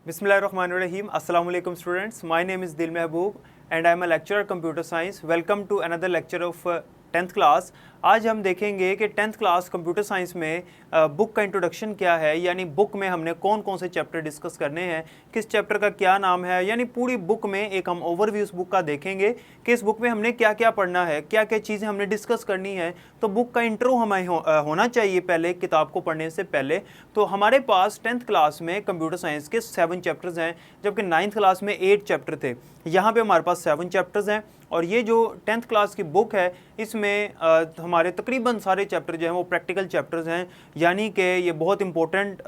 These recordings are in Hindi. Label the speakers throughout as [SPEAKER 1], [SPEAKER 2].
[SPEAKER 1] Bismillahirrahmanirrahim. Assalamu alaikum students. My name is Adeel Mehboob and I am a lecturer computer science. Welcome to another lecture of 10th class. आज हम देखेंगे कि 10th क्लास कंप्यूटर साइंस में बुक का इंट्रोडक्शन क्या है, यानी बुक में हमने कौन कौन से चैप्टर डिस्कस करने हैं, किस चैप्टर का क्या नाम है, यानी पूरी बुक में एक हम ओवरव्यू उस बुक का देखेंगे कि इस बुक में हमने क्या क्या पढ़ना है, क्या क्या चीज़ें हमने डिस्कस करनी है। तो बुक का इंट्रो हमें होना चाहिए पहले किताब को पढ़ने से पहले। तो हमारे पास 10th क्लास में कंप्यूटर साइंस के 7 चैप्टर्स हैं, जबकि 9th क्लास में 8 चैप्टर थे। यहाँ पे हमारे पास 7 चैप्टर्स हैं और ये जो 10th क्लास की बुक है इसमें हमारे तकरीबन सारे चैप्टर जो हैं वो प्रैक्टिकल चैप्टर्स हैं, यानी कि ये बहुत इंपॉर्टेंट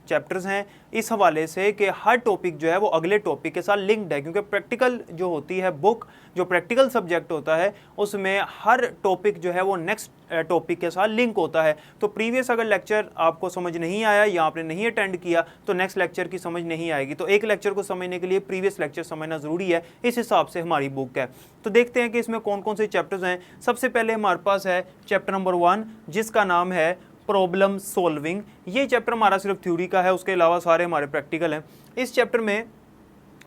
[SPEAKER 1] चैप्टर्स हैं इस हवाले से कि हर टॉपिक जो है वो अगले टॉपिक के साथ लिंक्ड है, क्योंकि प्रैक्टिकल जो होती है बुक, जो प्रैक्टिकल सब्जेक्ट होता है उसमें हर टॉपिक जो है वो नेक्स्ट टॉपिक के साथ लिंक होता है। तो प्रीवियस अगर लेक्चर आपको समझ नहीं आया या आपने नहीं अटेंड किया तो नेक्स्ट लेक्चर की समझ नहीं आएगी। तो एक लेक्चर को समझने के लिए प्रीवियस लेक्चर समझना ज़रूरी है, इस हिसाब से हमारी बुक है। तो देखते हैं कि इसमें कौन कौन से चैप्टर्स हैं। सबसे पहले हमारे पास है चैप्टर नंबर 1 जिसका नाम है प्रॉब्लम सॉल्विंग। ये चैप्टर हमारा सिर्फ थ्योरी का है, उसके अलावा सारे हमारे प्रैक्टिकल हैं। इस चैप्टर में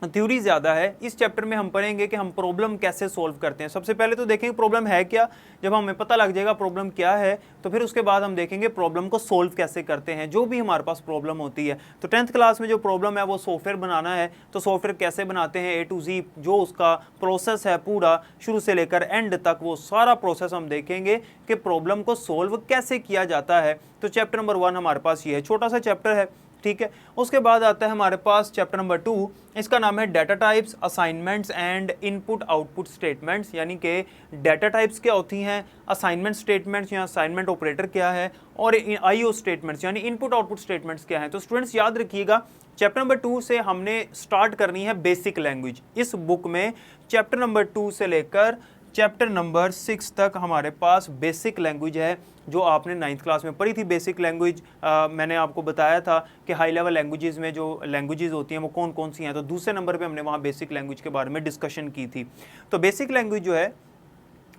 [SPEAKER 1] थ्योरी ज़्यादा है। इस चैप्टर में हम पढ़ेंगे कि हम प्रॉब्लम कैसे सॉल्व करते हैं। सबसे पहले तो देखेंगे प्रॉब्लम है क्या। जब हमें पता लग जाएगा प्रॉब्लम क्या है तो फिर उसके बाद हम देखेंगे प्रॉब्लम को सॉल्व कैसे करते हैं, जो भी हमारे पास प्रॉब्लम होती है। तो 10th क्लास में जो प्रॉब्लम है वो सॉफ्टवेयर बनाना है, तो सॉफ्टवेयर कैसे बनाते हैं A to Z, जो उसका प्रोसेस है पूरा शुरू से लेकर एंड तक, वो सारा प्रोसेस हम देखेंगे कि प्रॉब्लम को सॉल्व कैसे किया जाता है। तो चैप्टर नंबर 1 हमारे पास ये है, छोटा सा चैप्टर है, ठीक है। उसके बाद आता है हमारे पास चैप्टर नंबर 2, इसका नाम है data types, assignments and input output statements. यानी कि डाटा टाइप्स क्या होती हैं, असाइनमेंट स्टेटमेंट्स या असाइनमेंट ऑपरेटर क्या है, और IO स्टेटमेंट्स यानी इनपुट आउटपुट स्टेटमेंट्स क्या हैं। तो स्टूडेंट्स याद रखिएगा चैप्टर नंबर 2 से हमने स्टार्ट करनी है बेसिक लैंग्वेज। इस बुक में चैप्टर नंबर 2 से लेकर चैप्टर नंबर 6 तक हमारे पास बेसिक लैंग्वेज है, जो आपने 9th क्लास में पढ़ी थी। बेसिक लैंग्वेज मैंने आपको बताया था कि हाई लेवल लैंग्वेजेस में जो लैंग्वेजेस होती हैं वो कौन कौन सी हैं। तो दूसरे नंबर पे हमने वहाँ बेसिक लैंग्वेज के बारे में डिस्कशन की थी। तो बेसिक लैंग्वेज जो है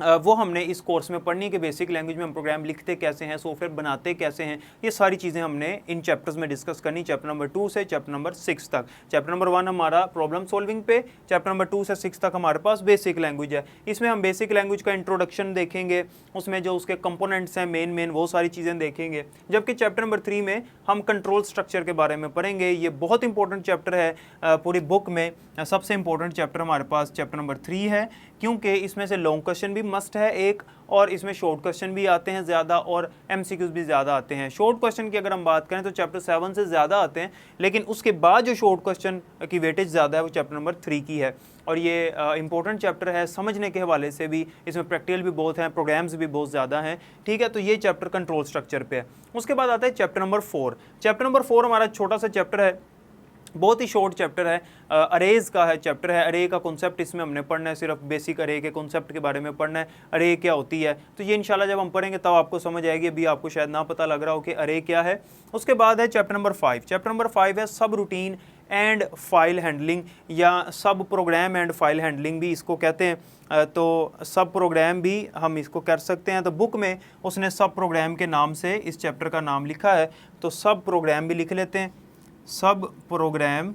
[SPEAKER 1] वो हमने इस कोर्स में पढ़नी कि बेसिक लैंग्वेज में हम प्रोग्राम लिखते कैसे हैं, सॉफ्टवेयर बनाते कैसे हैं, ये सारी चीज़ें हमने इन चैप्टर्स में डिस्कस करनी, चैप्टर नंबर 2 से चैप्टर नंबर 6 तक। चैप्टर नंबर 1 हमारा प्रॉब्लम सॉल्विंग पे, चैप्टर नंबर 2 से 6 तक हमारे पास बेसिक लैंग्वेज है। इसमें हम बेसिक लैंग्वेज का इंट्रोडक्शन देखेंगे, उसमें जो उसके कंपोनेंट्स हैं मेन वो सारी चीज़ें देखेंगे। जबकि चैप्टर नंबर 3 में हम कंट्रोल स्ट्रक्चर के बारे में पढ़ेंगे। ये बहुत इंपॉर्टेंट चैप्टर है पूरी बुक में, सबसे इंपॉर्टेंट चैप्टर हमारे पास चैप्टर नंबर 3 है, क्योंकि इसमें से लॉन्ग क्वेश्चन भी मस्ट है एक, और इसमें शॉर्ट क्वेश्चन भी आते हैं ज़्यादा और MCQs भी ज़्यादा आते हैं। शॉर्ट क्वेश्चन की अगर हम बात करें तो चैप्टर 7 से ज़्यादा आते हैं, लेकिन उसके बाद जो शॉर्ट क्वेश्चन की वेटेज ज़्यादा है वो चैप्टर नंबर 3 की है। और ये इंपॉर्टेंट चैप्टर है समझने के हवाले से भी, इसमें प्रैक्टिकल भी बहुत हैं, प्रोग्राम्स भी बहुत ज़्यादा हैं, ठीक है। तो ये चैप्टर कंट्रोल स्ट्रक्चर पे है। उसके बाद आता है चैप्टर नंबर 4। चैप्टर नंबर 4 हमारा छोटा सा चैप्टर है, बहुत ही शॉर्ट चैप्टर है, अरेज का है चैप्टर है। अरे का कॉन्सेप्ट इसमें हमने पढ़ना है, सिर्फ बेसिक अरे के कॉन्सेप्ट के बारे में पढ़ना है, अरे क्या होती है। तो ये इंशाल्लाह जब हम पढ़ेंगे तब आपको समझ आएगी, अभी आपको शायद ना पता लग रहा हो कि अरे क्या है। उसके बाद है चैप्टर नंबर 5। चैप्टर नंबर 5 है सब रूटीन एंड फाइल हैंडलिंग, या सब प्रोग्राम एंड फाइल हैंडलिंग भी इसको कहते हैं। तो सब प्रोग्राम भी हम इसको कर सकते हैं। तो बुक में उसने सब प्रोग्राम के नाम से इस चैप्टर का नाम लिखा है, तो सब प्रोग्राम भी लिख लेते हैं, सब प्रोग्राम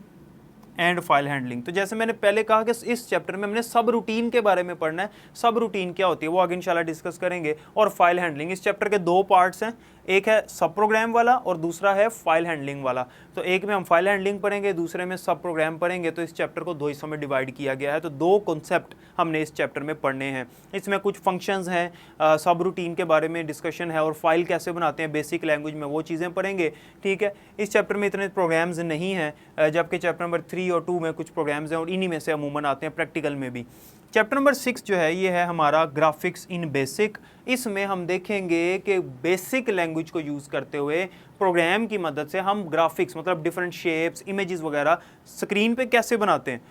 [SPEAKER 1] एंड फाइल हैंडलिंग। तो जैसे मैंने पहले कहा कि इस चैप्टर में हमने सब रूटीन के बारे में पढ़ना है। सब रूटीन क्या होती है वो आगे इंशाल्लाह डिस्कस करेंगे। और फाइल हैंडलिंग, इस चैप्टर के 2 पार्ट्स हैं, एक है सब प्रोग्राम वाला और दूसरा है फाइल हैंडलिंग वाला। तो एक में हम फाइल हैंडलिंग पढ़ेंगे, दूसरे में सब प्रोग्राम पढ़ेंगे। तो इस चैप्टर को 2 हिस्सों में डिवाइड किया गया है। तो 2 कॉन्सेप्ट हमने इस चैप्टर में पढ़ने हैं। इसमें कुछ फंक्शंस हैं, सब रूटीन के बारे में डिस्कशन है, और फाइल कैसे बनाते हैं बेसिक लैंग्वेज में वो चीज़ें पढ़ेंगे, ठीक है। इस चैप्टर में इतने प्रोग्राम्स नहीं हैं, जबकि चैप्टर नंबर 3 और 2 में कुछ प्रोग्राम्स हैं और इन्हीं में से अमूमन आते हैं प्रैक्टिकल में भी। चैप्टर नंबर 6 जो है ये है हमारा ग्राफिक्स इन बेसिक। इसमें हम देखेंगे कि बेसिक लैंग्वेज को यूज़ करते हुए प्रोग्राम की मदद से हम ग्राफिक्स, मतलब डिफरेंट शेप्स, इमेजेस वगैरह स्क्रीन पे कैसे बनाते हैं।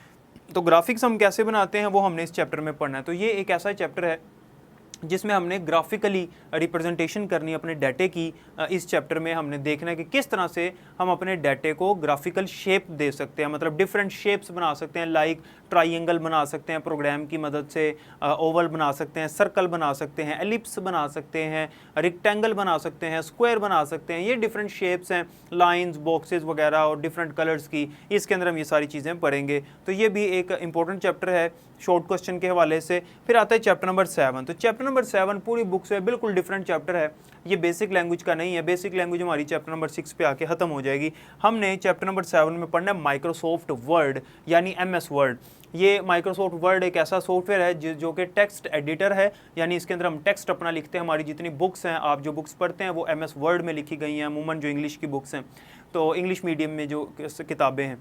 [SPEAKER 1] तो ग्राफिक्स हम कैसे बनाते हैं वो हमने इस चैप्टर में पढ़ना है। तो ये एक ऐसा चैप्टर है जिसमें हमने ग्राफिकली रिप्रेजेंटेशन करनी अपने डाटे की। इस चैप्टर में हमने देखना है कि किस तरह से हम अपने डाटे को ग्राफिकल शेप दे सकते हैं, मतलब डिफरेंट शेप्स बना सकते हैं, लाइक ट्राइंगल बना सकते हैं प्रोग्राम की मदद से, ओवल बना सकते हैं, सर्कल बना सकते हैं, एलिप्स बना सकते हैं, रेक्टेंगल बना सकते हैं, स्क्वायर बना सकते हैं। ये डिफरेंट शेप्स हैं, लाइंस, बॉक्सेस वगैरह और डिफरेंट कलर्स की, इसके अंदर हम ये सारी चीज़ें पढ़ेंगे। तो ये भी एक इंपॉर्टेंट चैप्टर है शॉर्ट क्वेश्चन के हवाले से। फिर आता है चैप्टर नंबर 7। तो चैप्टर नंबर 7 पूरी बुक से बिल्कुल डिफरेंट चैप्टर है, ये बेसिक लैंग्वेज का नहीं है। बेसिक लैंग्वेज हमारी चैप्टर नंबर 6 पे आके ख़त्म हो जाएगी। हमने चैप्टर नंबर 7 में पढ़ना है माइक्रोसॉफ्ट वर्ड यानी MS वर्ड। ये माइक्रोसॉफ्ट वर्ड एक ऐसा सॉफ्टवेयर है जो कि टेक्स्ट एडिटर है, यानी इसके अंदर हम टेक्स्ट अपना लिखते हैं। हमारी जितनी बुक्स हैं, आप जो बुक्स पढ़ते हैं वो MS वर्ड में लिखी गई हैं, अमूमन जो इंग्लिश की बुक्स हैं, तो इंग्लिश मीडियम में जो किताबें हैं।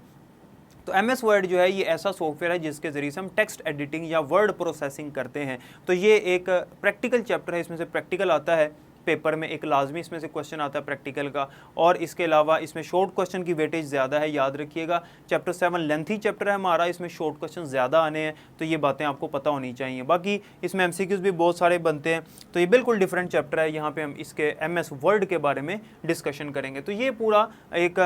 [SPEAKER 1] तो MS वर्ड जो है ये ऐसा सॉफ्टवेयर है जिसके ज़रिए से हम टेक्स्ट एडिटिंग या वर्ड प्रोसेसिंग करते हैं। तो ये एक प्रैक्टिकल चैप्टर है, इसमें से प्रैक्टिकल आता है पेपर में, एक लाजमी इसमें से क्वेश्चन आता है प्रैक्टिकल का। और इसके अलावा इसमें शॉर्ट क्वेश्चन की वेटेज ज़्यादा है, याद रखिएगा। चैप्टर 7 लेंथी चैप्टर है हमारा, इसमें शॉर्ट क्वेश्चन ज़्यादा आने हैं, तो ये बातें आपको पता होनी चाहिए। बाकी इसमें MCQs भी बहुत सारे बनते हैं, तो ये बिल्कुल डिफरेंट चैप्टर है। यहाँ पे हम इसके MS वर्ड के बारे में डिस्कशन करेंगे। तो ये पूरा एक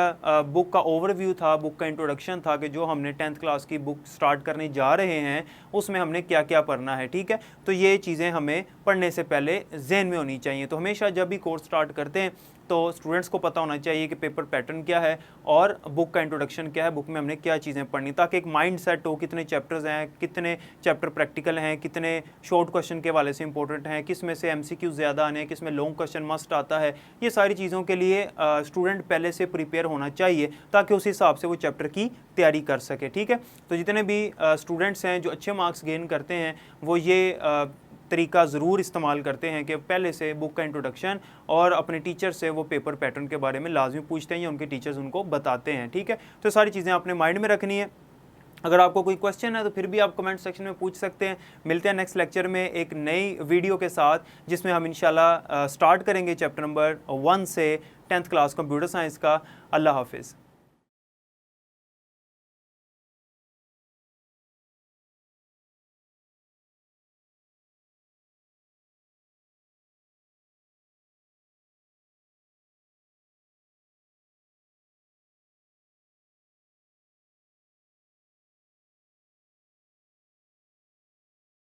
[SPEAKER 1] बुक का ओवरव्यू था, बुक का इंट्रोडक्शन था कि जो हमने 10th क्लास की बुक स्टार्ट करने जा रहे हैं उसमें हमने क्या क्या पढ़ना है, ठीक है। तो ये चीज़ें हमें पढ़ने से पहले जहन में होनी चाहिए। तो हमेशा जब भी कोर्स स्टार्ट करते हैं तो स्टूडेंट्स को पता होना चाहिए कि पेपर पैटर्न क्या है और बुक का इंट्रोडक्शन क्या है, बुक में हमने क्या चीज़ें पढ़नी, ताकि एक माइंड सेट हो, कितने चैप्टर्स हैं, कितने चैप्टर प्रैक्टिकल हैं, कितने शॉर्ट क्वेश्चन के वाले से इंपॉर्टेंट हैं, किस में से MCQ ज़्यादा आने हैं, किस में लॉन्ग क्वेश्चन मस्ट आता है। ये सारी चीज़ों के लिए स्टूडेंट पहले से प्रिपेयर होना चाहिए ताकि उस हिसाब से वो चैप्टर की तैयारी कर सके, ठीक है। तो जितने भी स्टूडेंट्स हैं जो अच्छे मार्क्स गेन करते हैं वो ये तरीका ज़रूर इस्तेमाल करते हैं कि पहले से बुक का इंट्रोडक्शन और अपने टीचर से वो पेपर पैटर्न के बारे में लाजमी पूछते हैं या उनके टीचर्स उनको बताते हैं, ठीक है। तो सारी चीज़ें आपने माइंड में रखनी है। अगर आपको कोई क्वेश्चन है तो फिर भी आप कमेंट सेक्शन में पूछ सकते हैं। मिलते हैं नेक्स्ट लेक्चर में एक नई वीडियो के साथ, जिसमें हम इंशाल्लाह स्टार्ट करेंगे चैप्टर नंबर 1 से 10th क्लास कंप्यूटर साइंस का। अल्लाह हाफिज़।